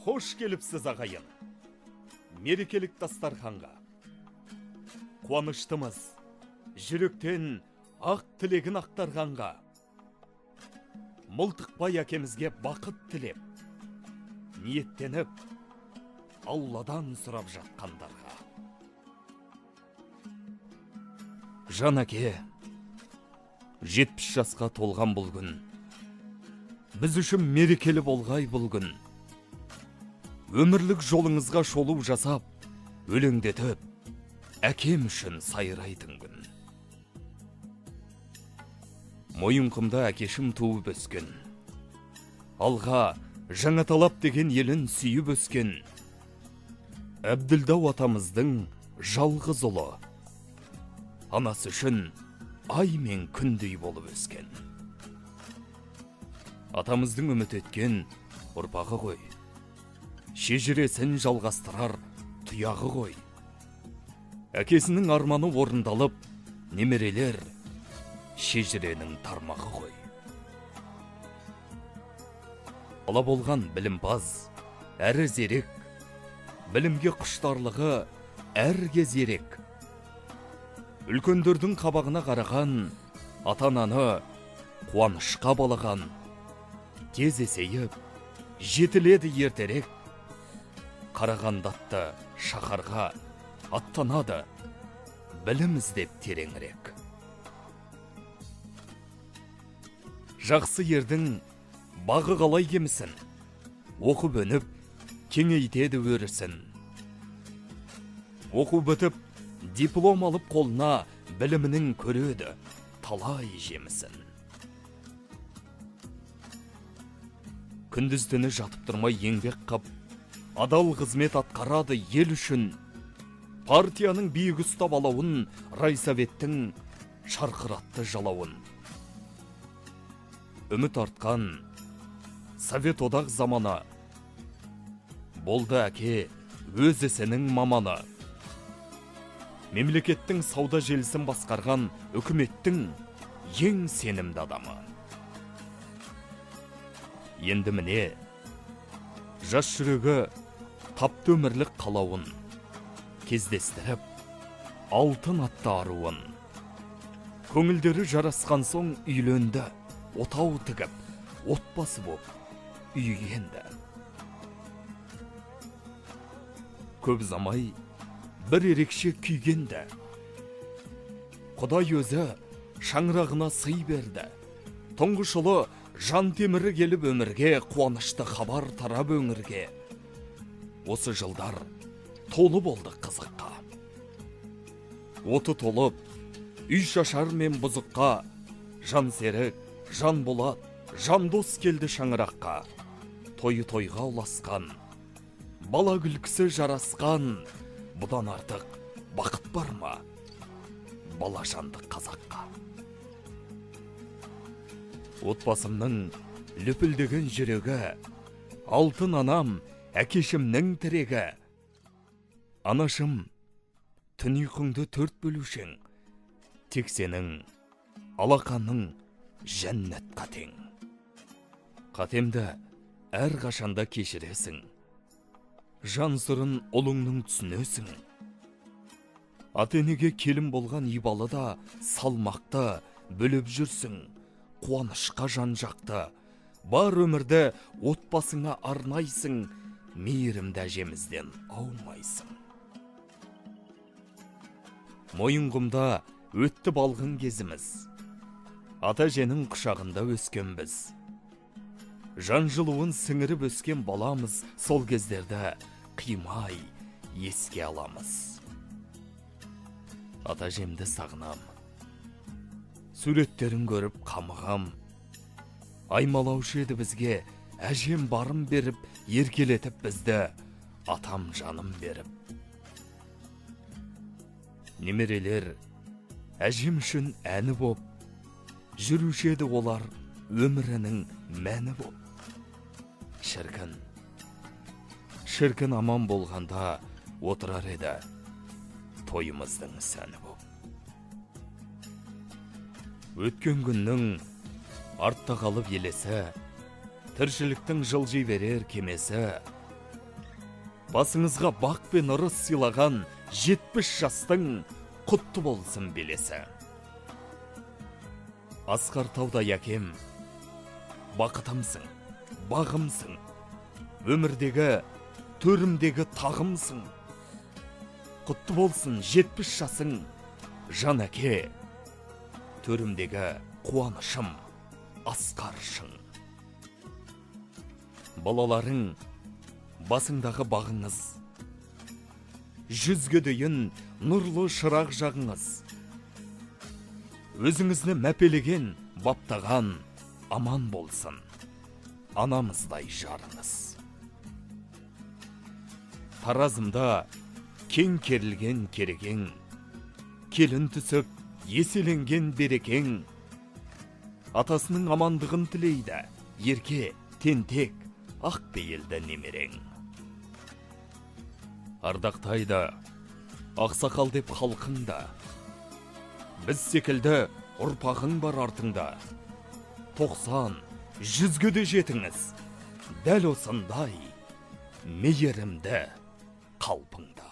Хош келіпсіз ағайын. Мерекелік дастарханға. Қуаныштымыз, жүректен ақ тілегін ақтарғанға. Мылтықбай әкемізге бақыт тілеп, ниеттеніп, Алладан сұрап жатқандарға. Жан әке, 70 жасқа толған бұл күн. Біз үшін мерекелі болғай бұл күн. Өмірлік жолыңызға шолу жасап, өлеңдетіп, әкем үшін сайрайтын күн. Мойынқұмда әкешім туып өскен. Алға Жаңаталап деген елін сүйіп өскен. Әбділдау атамыздың жалғыз ұлы. Анасы үшін ай мен күндей болып өскен. Атамыздың үміт еткен ұрпағы ғой. Шежіресін жалғастырар тұяғы ғой. Әкесінің арманы орындалып, немерелер шежіренің тармағы ғой. Бала болған білімпаз, әрі зерек, білімге құштарлығы әр кез ерек. Үлкендердің қабағына қараған, ата-ананы қуанышқа балаған, тез есейіп, жетіледі ертерек. Қарағандатты шаһарға аттанады, білім іздеп тереңірек. Жақсы ердің бағы қалай кемісін, оқып өніп, кеңейтеді өрісін. Оқу бітіп, диплом алып қолына білімінің көреді талай жемісін. Күндіз түні жатып тұрмай еңбек қап, адал қызмет атқарады ел үшін. Партияның биік ұстап алауын, райсоветтің шарқыратты жалауын. Үміт артқан Совет одақ заманы. Болды әке өз ісінің маманы. Мемлекеттің сауда желісін басқарған үкіметтің ең сенімді адамы. Енді міне, жас жүрегі тапты өмірлік қалауын, кездестіріп, алтын атты аруын. Көңілдері жарасқан соң үйленді, отау тігіп, отбасы боп үйгенді. Көп замай бір ерекше күйгенді. Құдай өзі шаңырағына сый берді. Тұңғыш ұлы жан темірі келіп өмірге, қуанышты хабар тарап өңірге. Осы жылдар толы болды қызыққа. Оты толып, үй шашар мен бұзыққа. Жан серік, жан болат, жан дос келді шаңыраққа. Тойы тойға ұласқан, бала күлкісі жарасқан. Бұдан артық бақыт бар ма бала жанды қазаққа? Отбасымның лүпілдеген жүрегі, алтын анам әкешімнің тірегі. Анашым, түн ұйқыңды төрт бөлушең, тек сенің алақаның жәннатқа тең. Қатемді әр қашанда кешіресің, жан сырын ұлыңның түсінесің. Ата-енеге келін болған ибалы да салмақты бөліп жүрсің, қуанышқа жан жақты. Бар өмірді отбасыңа арнайсың, мейірімді әжемізден аумайсың. Мойынқұмда өтті балғын кезіміз, ата-әженің құшағында өскенбіз. Жан жылуын сіңіріп өскен баламыз, сол кездерді қимай еске аламыз. Ата-әжемді сағынам, суреттерін көріп қамығам. Аймалаушы еді бізге әжем барын беріп, еркелетіп бізді атам жаным беріп. Немерелер әжем үшін әні боп, жүруші еді олар өмірінің мәні боп. Шіркін аман болғанда отырар еді тойымыздың сәні боп. Өткен күннің артта қалып елесі, тіршіліктің жылжи берер кемесі, басыңызға бақ пен ырыс сыйлаған 70 жастың құтты болсын белесі. Асқар Таудай әкем, бақытымсың, бағымсың, өмірдегі, төрімдегі тағымсың. Құтты болсын 70 жасың, жан әке, төрімдегі қуанышым, асқаршың. Балаларың, басыңдағы бағыңыз, жүзге дейін нұрлы шырақ жағыңыз. Өзіңізді мәпелеген, баптаған аман болсын, анамыздай жарыңыз. Таразымда кең керілген керегең, келін түсіп еселенген берекең. Атасының амандығын тілейді, ерке, тентек, ақ пейілді немерең. Ардақтайды, ақсақал деп халқыңда, біз секілді ұрпағың бар артыңда. 90-100-ге де жетіңіз, дәл осындай мейірімді қалпыңда.